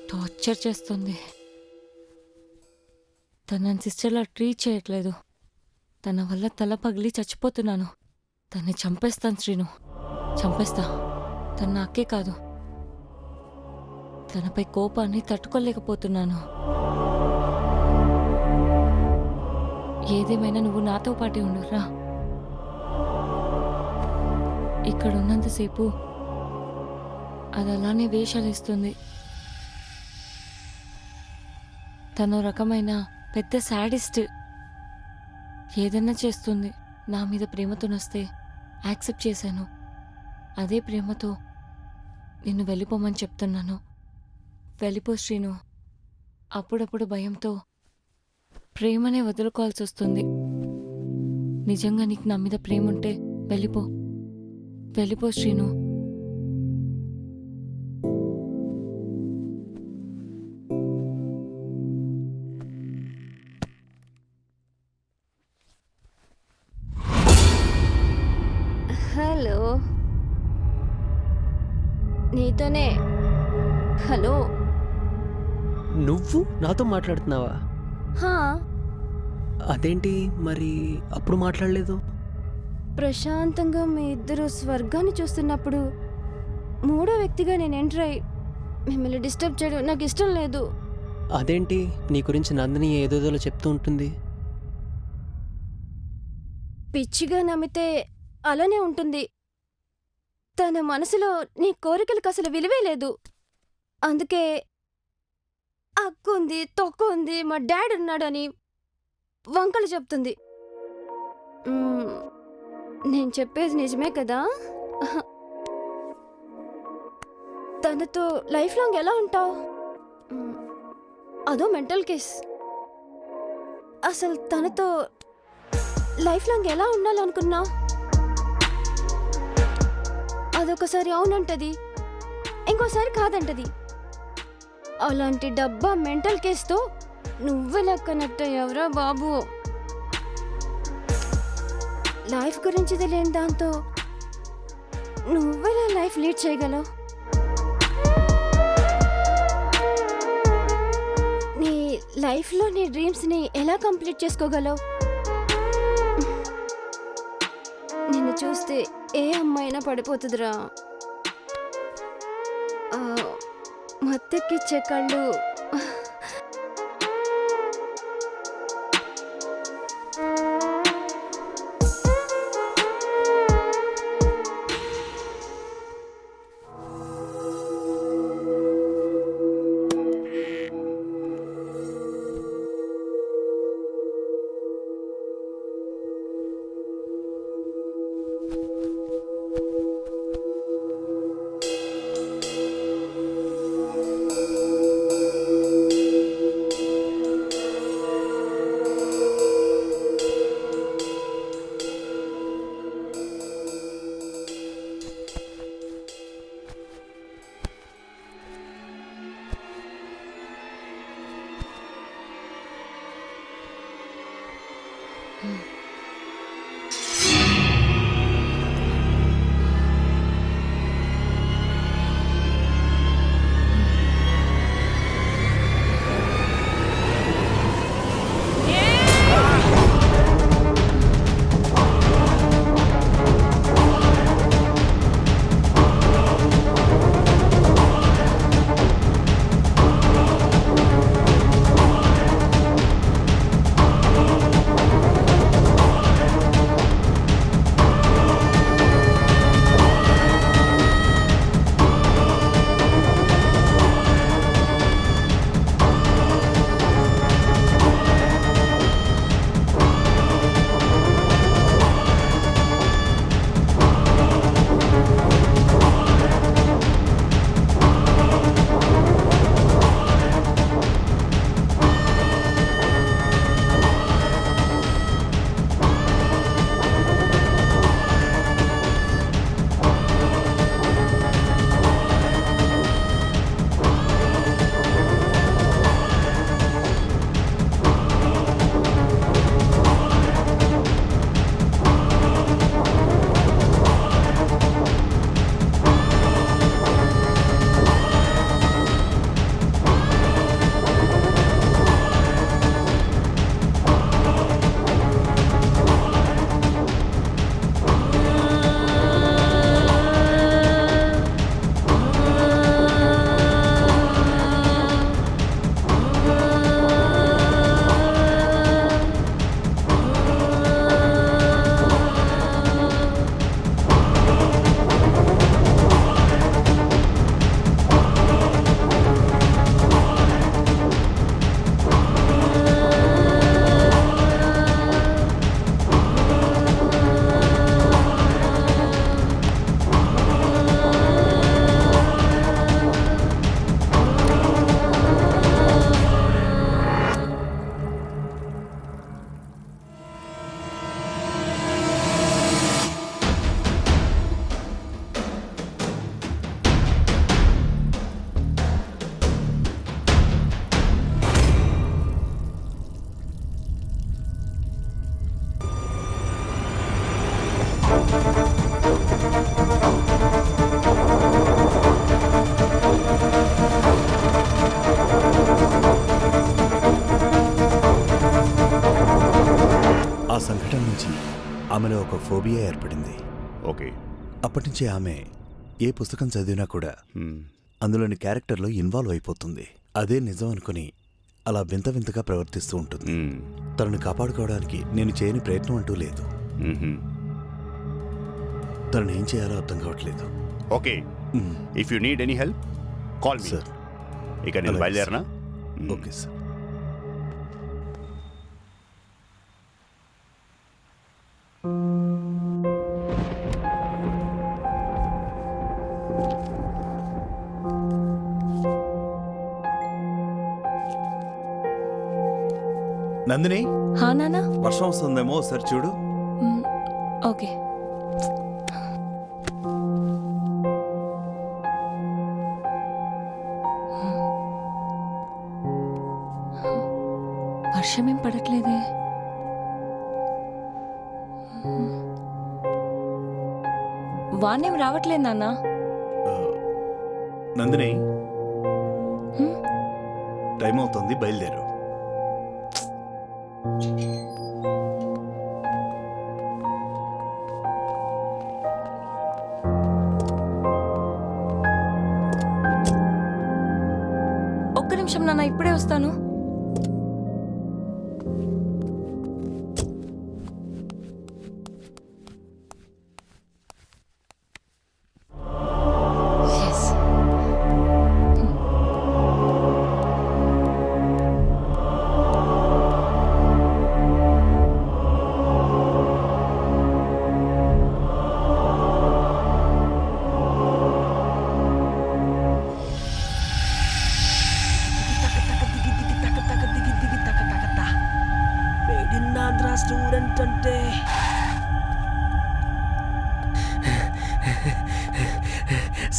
Torture చేస్తుంది. తన సిస్టర్లా treat చేయట్లేదు. తన వల్ల తల పగిలి చచ్చిపోతున్నాను. తన్ని చంపేస్తాను శ్రీను, చంపేస్తా. తన నాకే కాదు, తనపై కోపాన్ని తట్టుకోలేకపోతున్నాను. ఏదేమైనా నువ్వు నాతో పాటే ఉండు రా. ఇక్కడ ఉన్నంతసేపు అది అలానే వేషాలిస్తుంది. తను రకమైన పెద్ద శాడిస్ట్. ఏదైనా చేస్తుంది. నా మీద ప్రేమతో నస్తే యాక్సెప్ట్ చేశాను. అదే ప్రేమతో నిన్ను వెళ్ళిపోమని చెప్తున్నాను. వెళ్ళిపో శ్రీను. అప్పుడప్పుడు భయంతో ప్రేమనే వదులుకోవాల్సి వస్తుంది. నిజంగా నీకు నా మీద ప్రేమ ఉంటే వెళ్ళిపో, వెళ్ళిపో శ్రీను. హలో, నీతోనే. హలో, నువ్వు నాతో మాట్లాడుతున్నావా? హా, అదేంటి మరి అప్పుడు మాట్లాడలేదు? ప్రశాంతంగా మీ ఇద్దరు స్వర్గాన్ని చూస్తున్నప్పుడు మూడో వ్యక్తిగా నేను ఎంటర్ అయ్యి మిమ్మల్ని డిస్టర్బ్ చేయడం నాకు ఇష్టం లేదు. అదేంటి నీ గురించి నందిని ఏదోదో చెప్తూ ఉంటుంది. పిచ్చిగా నమ్మితే అలానే ఉంటుంది. తన మనసులో నీ కోరికలకు అసలు విలువే లేదు. అందుకే అక్కు ఉంది, తొక్కు ఉంది, మా డాడీ ఉన్నాడని వంకలు చెప్తుంది. నేను చెప్పేది నిజమే కదా? తనతో లైఫ్ లాంగ్ ఎలా ఉంటావు? అదో మెంటల్ కేస్. అసలు తనతో లైఫ్ లాంగ్ ఎలా ఉండాలనుకున్నావు? అదొకసారి అవునంటది, ఇంకోసారి కాదంటది. అలాంటి డబ్బా మెంటల్ కేసుతో నువ్వెలా కనెక్ట్ అయ్యావురా బాబు? లైఫ్ గురించి తెలియని దాంతో నువ్వెలా లైఫ్ లీడ్ చేయగలవు? నీ లైఫ్లో నీ డ్రీమ్స్ని ఎలా కంప్లీట్ చేసుకోగలవు? నిన్ను చూస్తే ఏ అమ్మాయినా పడిపోతుందిరా. మత్తెక్కిచ్చే కళ్ళు. ఆ సంఘటన నుంచి ఆమెలో ఒక ఫోబియా ఏర్పడింది. ఓకే. అప్పటి నుంచి ఆమె ఏ పుస్తకం చదివినా కూడా అందులోని క్యారెక్టర్లో ఇన్వాల్వ్ అయిపోతుంది. అదే నిజం అనుకుని అలా వింత వింతగా ప్రవర్తిస్తూ ఉంటుంది. తనని కాపాడుకోవడానికి నేను చేయని ప్రయత్నం అంటూ లేదు. తనని ఏం చేయాలో అర్థం కావట్లేదు. Okay, if you need any help call me. Sir ఇక నేను బయలుదేరనా? Okay sir. నందిని, హా నానా. వర్షం వస్తుందేమో ఒకసారి చూడు. ఓకే. వర్షం ఏం పడట్లేదే. వానేం రావట్లేదు నాన్న. నందిని, టైం అవుతుంది, బయలుదేరు. ఒక్క నిమిషం నాన్న, ఇప్పుడే వస్తాను. స్టూడెంట్ అంటే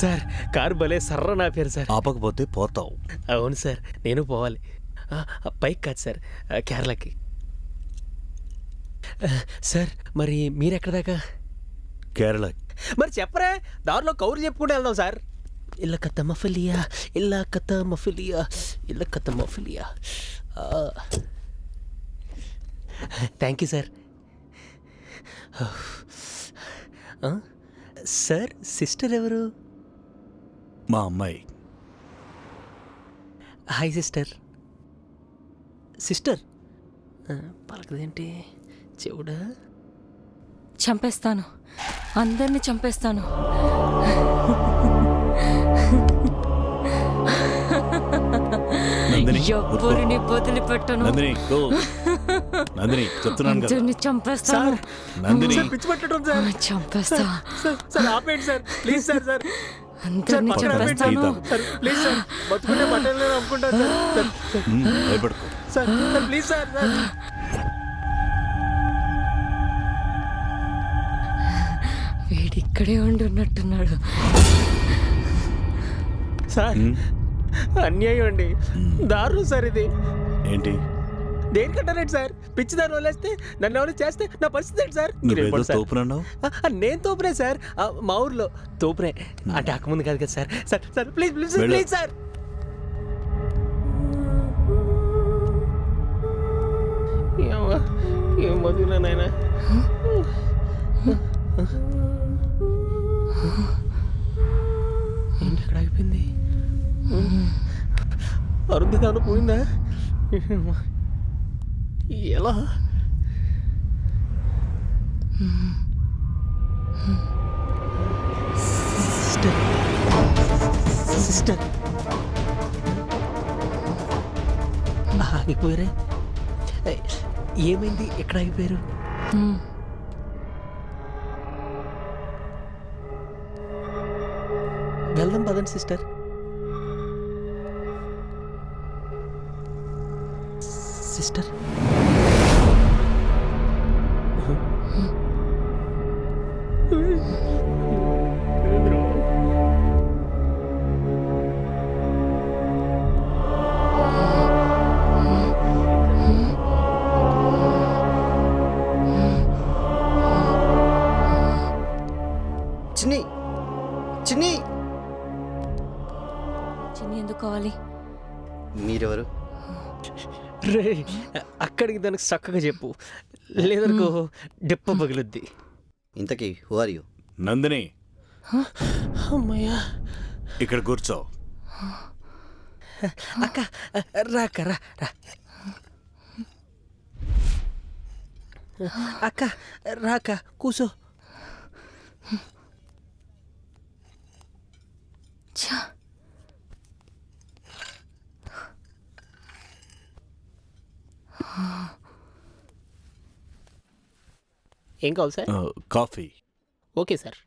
సార్, కారు భలే సర్ర నా పేరు సార్. ఆపకపోతే పోతావు. అవును సార్, నేను పోవాలి. పైకి కాదు సార్, కేరళకి. సార్, మరి మీరెక్కడ దాకా? కేరళ. మరి చెప్పరా, దారిలో కౌరు చెప్పుకుంటూ వెళ్దాం సార్. ఇల్ల కథ మఫలియా, ఇల్ల కథ మఫలియా, ఇల్ల కథ మఫలియా. Thank you sir. Sir, sister ఎవరు? మా అమ్మాయి. Hi sister. సిస్టర్ పలకదేంటి? చెవుడా? చంపేస్తాను, అందరినీ చంపేస్తాను. ఎవరిని వదిలిపెట్టను. నందిని, చెప్తున్నాను కదా. అందరినీ చంపేస్తాను. నందిని, పిచ్చి పట్టడం సార్. చంపేస్తా. సార్ ఆపేయండి సార్, ప్లీజ్ సార్. సార్ అందరినీ చంపేస్తాను. సార్ ప్లీజ్ సార్, బతుకుంటే బట్టలు అనుకుంటాను సార్. భయపడుకో సార్, ప్లీజ్ సార్. వీడిక్కడే ఉండున్నట్టున్నాడు. సార్, అన్యాయం అండి, దారుణం సార్ ఇది. ఏంటి? దేనికంటారేంటి సార్? పిచ్చి దాన్ని వదిలేస్తే, నన్ను ఎవరు చేస్తే నా పరిస్థితి ఏంటి సార్? తోపునన్నావు? నేను తోపునే సార్, మా ఊర్లో తోపునే. అంటే అక్కముందు కాదు కదా sir. Sir please please please sir. ఏం బతుకున్నా నాయన. ఏంటి ఎక్కడ ఆగిపోయింది? అరుంధతి ఏమైనా పోయిందా? ఎలా? సిస్టర్ ఆగిపోయారే? ఏమైంది? ఎక్కడ ఆగిపోయారు? వెళ్దాం పదండి సిస్టర్. సిస్టర్ చిన్ని చిన్ని చిన్ని ఎందుకు కావాలి? మీరెవరు? రే అక్కడికి దానికి చక్కగా చెప్పు, లేదనుకో డెప్ప పగిలిద్ది. ఇంతకీ హూ ఆర్ యూ? నందిని, అమ్మయ్యా. ఇక్కడ కూర్చో. అక్క రాక రా రా. అక్క రాక కూసో. ఛా, ఏం కావాలి సార్? కాఫీ. Okay sir.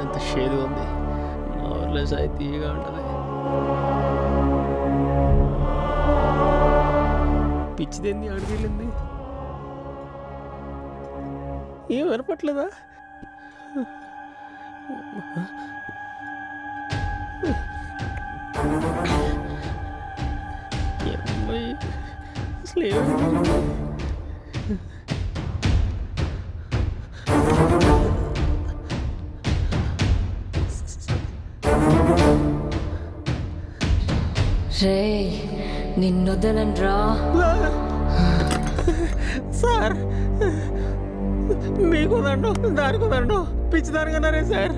ఎంత షేదు ఉంది, మా ఊర్లో సాయి తీయగా ఉంటుంది. పిచ్చిదేంది అడిగిళ్ళింది, ఏం వినపట్లేదా? అసలు ఏమైంది? రే నిన్నొదలనరా. సార్ మీకు దండు దానికి దండు, పిచ్చి దానికన్నారే సార్.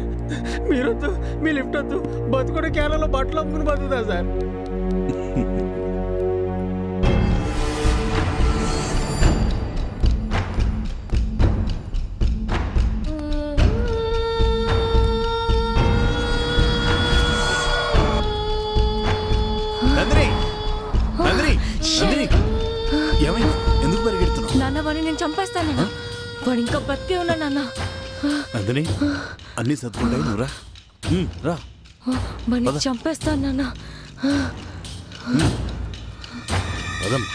మీరొద్దు, మీ లిఫ్ట్ వద్దు, బతుకుడు కేరళలో బట్టలు అమ్ముకుని బతుకుతా సార్. నందిని, నందిని, నందిని, ఏమైంది? ఎందుకు పరిగెడుతున్నావు? నాన్న వాడిని నేను చంపేస్తాను నాన్న. వాడు ఇంకా బతికే ఉన్నా నాన్న. నందిని, అన్నీ సర్దుకుంటాయి, నువ్వు రా. రా. వాడిని చంపేస్తాను నాన్న. పదం.